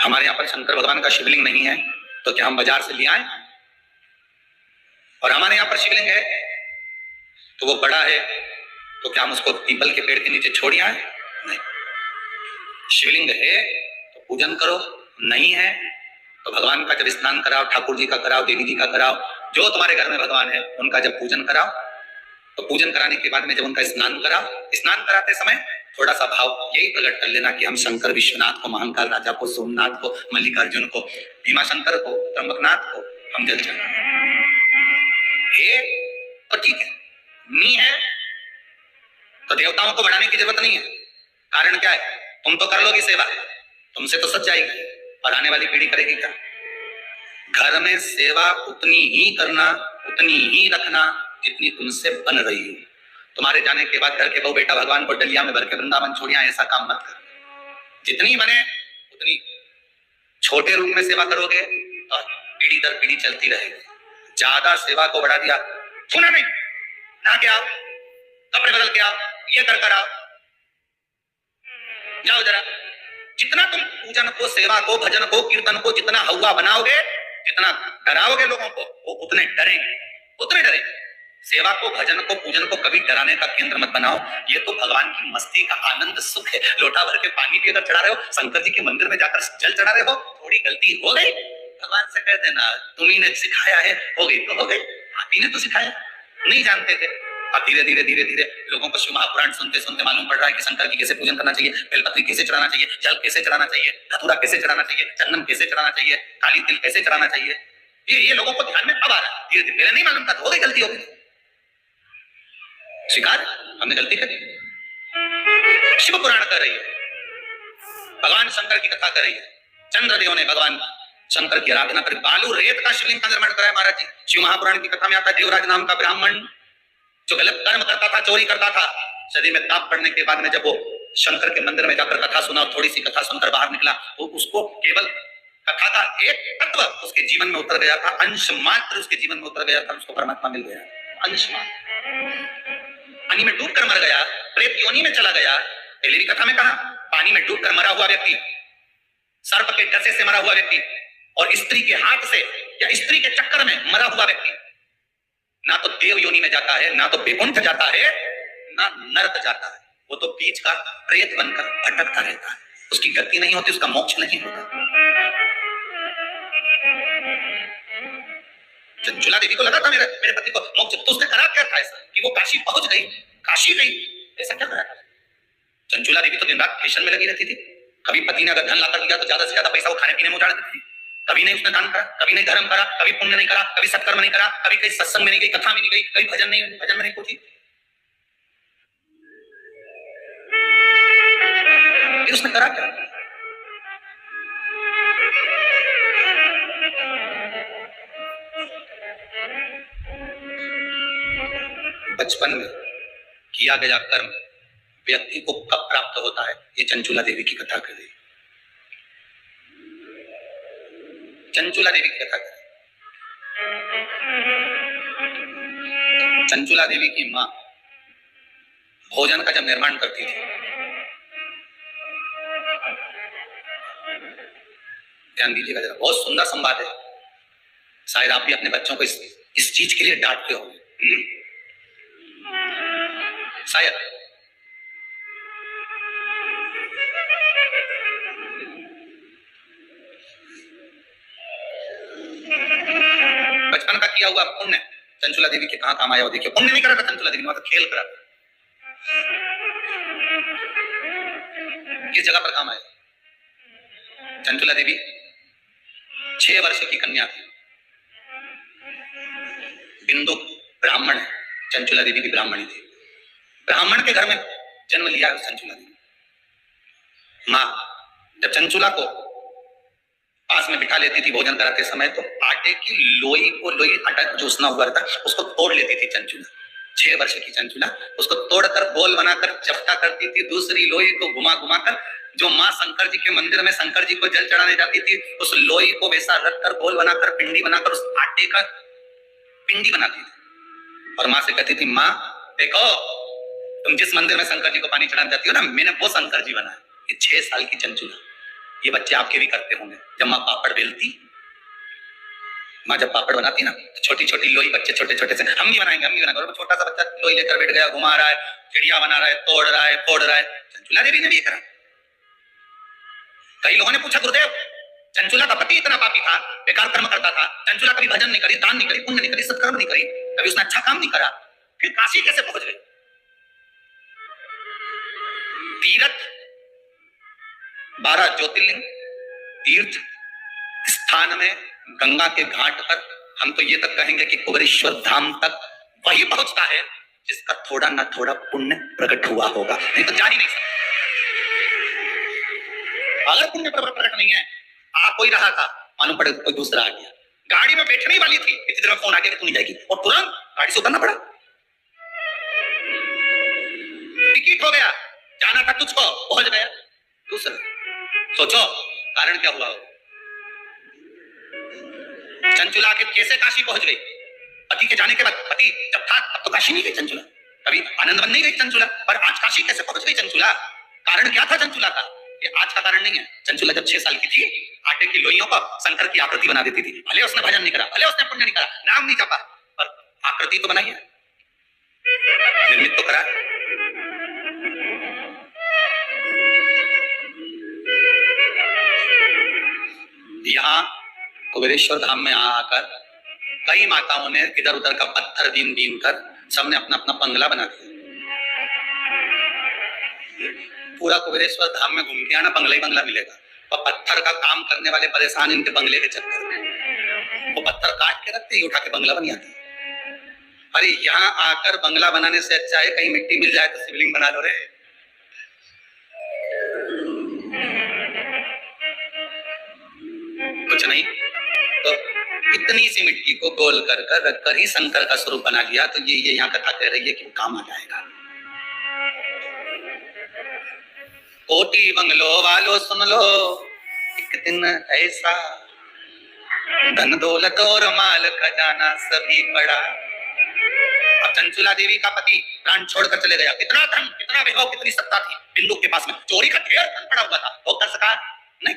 हमारे यहाँ पर शंकर भगवान का शिवलिंग नहीं है तो क्या हम बाजार से ले आए? और हमारे यहाँ पर शिवलिंग है तो वो बड़ा है तो क्या हम उसको पीपल के पेड़ के नीचे छोड़ आए? नहीं। शिवलिंग है तो पूजन करो, नहीं है तो भगवान का जब स्नान कराओ, ठाकुर जी का कराओ, देवी जी का कराओ, जो तुम्हारे घर में भगवान है उनका जब पूजन कराओ, तो पूजन कराने के बाद में जब उनका स्नान कराओ, स्नान कराते समय थोड़ा सा भाव यही प्रकट कर लेना कि हम शंकर विश्वनाथ को, महाकाल राजा को, सोमनाथ को, मल्लिकार्जुन को, भीमा शंकर को, त्र्यंबकनाथ को हम जल चढ़ाएं। तो ठीक है, नहीं है तो देवताओं को बढ़ाने की जरूरत नहीं है। कारण क्या है? तुम तो कर लोगी सेवा, तुमसे तो सच जाएगी, और आने वाली पीढ़ी करेगी क्या? घर में सेवा उतनी ही करना, उतनी ही रखना जितनी तुमसे बन रही हो। तुम्हारे जाने के बाद घर के बहू बेटा भगवान को डलिया में भर के वृंदावन छोड़िया, ऐसा काम मत कर। जितनी बने उतनी छोटे रूप में सेवा करोगे और पीढ़ी दर पीढ़ी चलती रहेगी। ज्यादा सेवा को बढ़ा दिया, सुना नहीं, ना के आओ, कपड़े बदल के आओ, ये कर आओ, जाओ जरा। जितना तुम पूजन को, सेवा को, भजन को, कीर्तन को जितना हवा बनाओगे, जितना डराओगे लोगों को, वो उतने डरेंगे, उतने डरेंगे। सेवा को, भजन को, पूजन को कभी डराने का केंद्र मत बनाओ। ये तो भगवान की मस्ती का आनंद, सुख है। लोटा भर के पानी भी अगर चढ़ा रहे हो, शंकर जी के मंदिर में जाकर जल चढ़ा रहे हो, थोड़ी गलती हो गई, भगवान से कह देना तुम्ही ने सिखाया है, हो गई तो हो गई, आप ही ने तो सिखाया, नहीं जानते थे। अब धीरे धीरे धीरे धीरे लोगों को शिव महापुराण सुनते सुनते मालूम पड़ रहा है कि शंकर की कैसे पूजन करना चाहिए, बेलपत्री कैसे चढ़ाना चाहिए, जल कैसे चढ़ाना चाहिए, धतूरा कैसे चढ़ाना चाहिए, चंदन कैसे चढ़ाना चाहिए, काली तिल कैसे चढ़ाना चाहिए। ये लोगों को ध्यान में अब आ रहा है। धीरे धीरे, पहले नहीं मालूम था, हो गई, गलती हो गई, स्वीकार, हमने गलती करी। शिव पुराण कर रही है, भगवान शंकर की कथा कर रही है, चंद्रदेव ने भगवान शंकर की आराधना करी, बालू रेत का शिवलिंग का निर्माण कराया महाराज जी। शिव महापुराण की कथा में आता है, देवराज नाम का ब्राह्मण जो गलत कर्म करता था, चोरी करता था, शरीर में ताप पड़ने के बाद में जब वो शंकर के मंदिर में जाकर कथा सुना, थोड़ी सी कथा सुनकर बाहर निकला, वो उसको केवल कथा का एक तत्व उसके जीवन में उतर गया था, अंश मात्र उसके जीवन में उतर गया था, उसको परमात्मा मिल गया, अंश मात्र। पानी में डूबकर मर गया, प्रेत योनि में चला गया। पहले भी कथा में कहा, पानी में डूबकर मरा हुआ व्यक्ति, सर्प के डसे से मरा हुआ व्यक्ति, और स्त्री के हाथ से या स्त्री के चक्कर में मरा हुआ व्यक्ति ना तो देव योनि में जाता है, ना तो वैकुंठ जाता है, ना नरक जाता है। वो तो बीच का प्रेत बनकर भटकता रहता है, उसकी गति नहीं होती, उसका मोक्ष नहीं होता। चंचुला देवी को लगा था मेरे पति को मोक्ष, तो उसने करा क्या था ऐसा कि वो काशी पहुंच गई, काशी गई, ऐसा क्या करा? चंचुला देवी तो दिन रात फैशन में लगी रहती थी। कभी पति ने अगर धन लाकर दिया तो ज्यादा से ज्यादा पैसा वो खाने पीने में उजाड़ देती थी। कभी नहीं उसने दान करा, कभी नहीं धर्म करा, कभी पुण्य नहीं करा, कभी सत्कर्म नहीं करा, कभी कहीं सत्संग में नहीं गई, कथा में नहीं गई, कभी भजन में नहीं पहुंची। फिर उसने करा क्या? बचपन में किया गया कर्म व्यक्ति को कब प्राप्त होता है, ये चंचुला देवी की कथा कर रही। चंचुला देवी की कथा कर, चंचुला देवी की मां भोजन का जब निर्माण करती थी, ध्यान दीजिएगा जरा, बहुत सुंदर संवाद है, शायद आप भी अपने बच्चों को इस चीज के लिए डांटते हो, शायद। बचपन का किया हुआ पुण्य चंचुला देवी के कहां काम आया? देखिए, पुण्य नहीं करा था चंचुला देवी ने, तो खेल करा था। किस जगह पर काम आया? चंचुला देवी 6 वर्ष की कन्या थी। बिंदु ब्राह्मण है, चंचुला देवी की ब्राह्मणी थी। ब्राह्मण के घर में जन्म लिया चंचुला देवी। मां जब चंचुला को पास में बिठा लेती थी भोजन कराते समय, तो आटे की लोई आटा जो उसना हुआ था उसको तोड़ लेती थी चंचुला। 6 वर्ष की चंचुला उसको तोड़कर गोल बनाकर चपटा करती थी, दूसरी लोई को घुमा घुमा कर जो मां शंकर जी के मंदिर में शंकर जी को जल चढ़ाने जाती थी, उस लोई को वैसा रखकर गोल बनाकर पिंडी बनाकर उस आटे का पिंडी बनाती थी और माँ से कहती थी, माँ देखो तुम जिस मंदिर में शंकर जी को पानी चढ़ाने जाती हो ना, मैंने वो शंकर जी बनाया। ये 6 साल की चंचुला, ये बच्चे आपके भी करते होंगे। जब माँ पापड़ बेलती, माँ जब पापड़ बनाती ना तो छोटी छोटी लोई बच्चे छोटे छोटे से, हम भी बनाएंगे। और छोटा सा बच्चा लोई लेकर बैठ गया, घुमा रहा है, चिड़िया बना रहा है, तोड़ रहा है, फोड़ रहा है। चंचुला देवी ने भी करा। कई लोगों ने पूछा, गुरुदेव चंचुला का पति इतना पापी था, बेकार कर्म करता था, चंचुला कभी भजन नहीं करी, दान नहीं करी, पुण्य नहीं करी, सत्कर्म नहीं करी, कभी उसने अच्छा काम नहीं करा, फिर काशी कैसे पहुंच गई? तीर्थ 12 ज्योतिर्लिंग तीर्थ स्थान में गंगा के घाट पर हम तो ये तक कहेंगे कि कुबेरेश्वर धाम तक वही पहुंचता है जिसका थोड़ा ना थोड़ा पुण्य प्रकट हुआ होगा, नहीं तो जा ही नहीं सकता। अगर पुण्य प्रकट नहीं है, आ कोई रहा था, मालूम पड़े कोई दूसरा आ गया, गाड़ी में बैठने ही वाली थी, इतनी देर में फोन आ गया कि तू नहीं जाएगी, और तुरंत गाड़ी से उतरना पड़ा। टिकट हो गया, जाना था तुझको, पहुंच गया दूसरा। सोचो कारण क्या हुआ हो। चंचुला के कैसे काशी पहुंच गई? पति के जाने के बाद, पति जब था तब तो काशी नहीं गई चंचुला, कभी आनंद वन नहीं गई चंचुला, पर आज काशी कैसे पहुंच गई चंचुला? कारण क्या था चंचुला का? ये आज का कारण नहीं है। चंचुला जब 6 साल की थी, आटे की लोइयों को शंकर की आकृति बना देती थी। भले उसने भजन नहीं करा, भले उसने पुण्य नहीं करा, नाम नहीं जपा, पर आकृति तो बनाई है, निर्मित तो करा। यहाँ कुबेरेश्वर धाम में आकर कई माताओं ने इधर उधर का पत्थर बीन बीन कर सबने अपना अपना बंगला बना दिया। पूरा कुबेरेश्वर धाम में घूम के आना, बंगला ही बंगला मिलेगा। और पत्थर का काम करने वाले परेशान इनके बंगले के चक्कर में, वो पत्थर काट के रखते, उठा के बंगला बन जाते। अरे यहाँ आकर बंगला बनाने से अच्छा है कहीं मिट्टी मिल जाए तो शिवलिंग बना लो रे। कुछ नहीं तो इतनी सी मिट्टी को गोल कर कर रख कर ही शंकर का स्वरूप बना लिया, तो ये यहाँ कथा कह रही है कि वो काम आ जाएगा। कोटी बंगलो वालों सुन लो, एक दिन ऐसा धन दौलत और माल खजाना सभी पड़ा। अब चंचुला देवी का पति प्राण छोड़कर चले गया, कितना धन, कितना वैभव, कितनी सत्ता थी बिंदु के पास में, चोरी का ढेर धन पड़ा हुआ था, वो कर सका नहीं,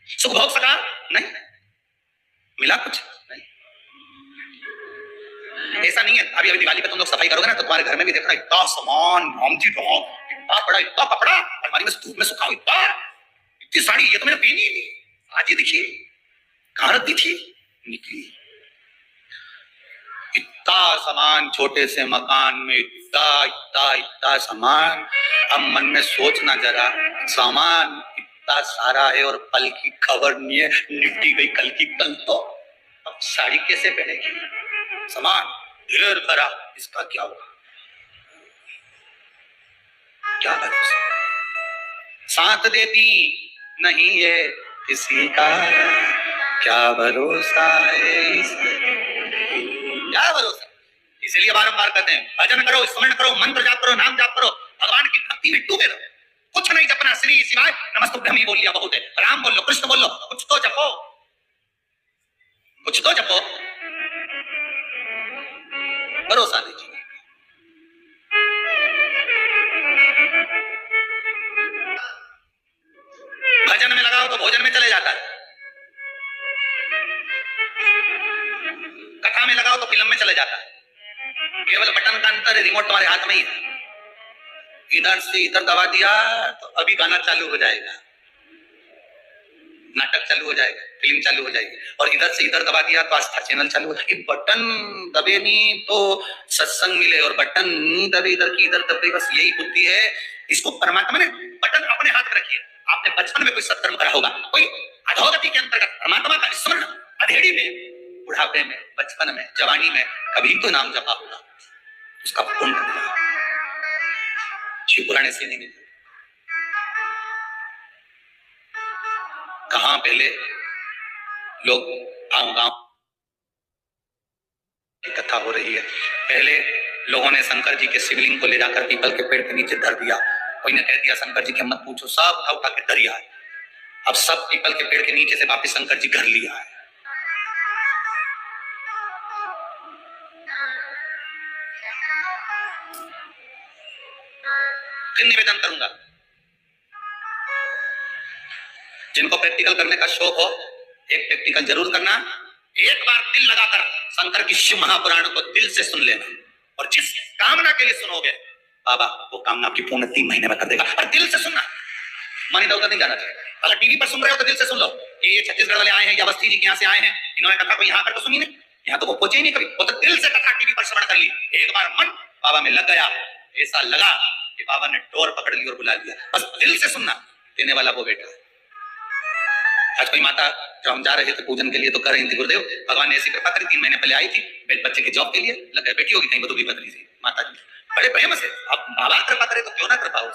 सुख भोग सका नहीं, मिला कुछ नहीं। ऐसा नहीं है, अभी अभी दिवाली पे तुम लोग सफाई करोगे ना तो तुम्हारे घर में भी देखना इतना सामान, इतना बड़ा, इतना कपड़ा अलमारी में धूप में सुखा, इतनी साड़ी, ये तो मैंने पहनी नहीं, आज ही दिखी, कहां रख दी थी, निकली। इतना सामान, छोटे से मकान में इतना इतना इतना सामान। अब मन में सोचना जरा, सामान इतना सारा है और पल की खबर नहीं है, निपटी गई कल की कल। तो अब साड़ी कैसे पहनेगी? सामान ढेर भरा, इसका क्या होगा? क्या भरोसा, साथ देती नहीं है किसी का, क्या भरोसा है इसका, क्या भरोसा। इसलिए बारंबार कहते हैं, भजन करो, स्मरण करो, मंत्र जाप करो, नाम जाप करो, भगवान की भक्ति में डूबे रहो। कुछ नहीं जपना, श्री शिवाय नमस्तुभ्यम ही बोल लिया बहुत है, राम बोल लो, कृष्ण बोल लो, कुछ तो जपो, कुछ तो जपो। भरोसा नहीं जी। भजन में लगाओ तो भोजन में चले जाता है, कथा में लगाओ तो फिल्म में चले जाता है। केवल बटन का अंतर है, रिमोट तुम्हारे हाथ में ही है। इधर से इधर दबा दिया तो अभी गाना चालू हो जाएगा, नाटक चालू हो जाएगा, फिल्म चालू हो जाएगी, और इधर से इधर दबा दिया तो आस्था चैनल चालू हो जाएगी। बटन दबे नहीं तो सत्संग मिले, और बटन नहीं दबे इधर की इधर दबे, बस यही बुद्धि है। इसको परमात्मा ने बटन अपने हाथ में रखी है। आपने बचपन में कोई सत्कर्म करा होगा, कोई अधोगति के अंतर्गत परमात्मा का स्मरण अधेड़ी में, बुढ़ापे में, बचपन में, जवानी में कभी तो नाम जपा होगा, उसका पुण्य मिला, शिव पुराने से नहीं मिलता। कहां पहले लोग गांव की कथा हो रही है, पहले लोगों ने शंकर जी के शिवलिंग को ले जाकर पीपल के पेड़ के नीचे धर दिया। कोई ने कह दिया शंकर जी के मत पूछो, सब उठा उठा के धरिया है। अब सब पीपल के पेड़ के नीचे से वापस शंकर जी घर लिया है। फिर निवेदन करूंगा, जिनको प्रैक्टिकल करने का शौक हो एक प्रैक्टिकल जरूर करना। एक बार दिल लगाकर शंकर की शिव महापुराण को दिल से सुन लेना, और जिस कामना के लिए सुनोगे बाबा वो कामना आपकी पूर्ण 3 महीने में कर देगा। और दिल से सुनना, मन इधर उधर नहीं जाना चाहिए। अगर टीवी पर सुन रहे हो तो दिल से सुन लो। ये छत्तीसगढ़ वाले आए हैं या अवस्थी जी के यहाँ से आए हैं, इन्होंने कथा को यहाँ पर तो सुनी नहीं, यहाँ तो वो पहुंचे ही नहीं कभी, वो तो दिल से कथा टीवी पर श्रवण कर ली। एक बार मन बाबा में लग गया, ऐसा लगा कि बाबा ने डोर पकड़ ली और बुला लिया। बस दिल से सुनना, देने वाला वो बेटा है। आज कोई माता जब हम जा रहे थे पूजन के लिए तो कर रही थी, गुरुदेव भगवान ने ऐसी कृपा करी, 3 महीने पहले आई थी बच्चे के जॉब के लिए, लग गया बेटी होगी कहीं बदूगी बदली से, माता जी बड़े प्रेम से। अब बाबा कृपा करे तो क्यों ना कृपा हो।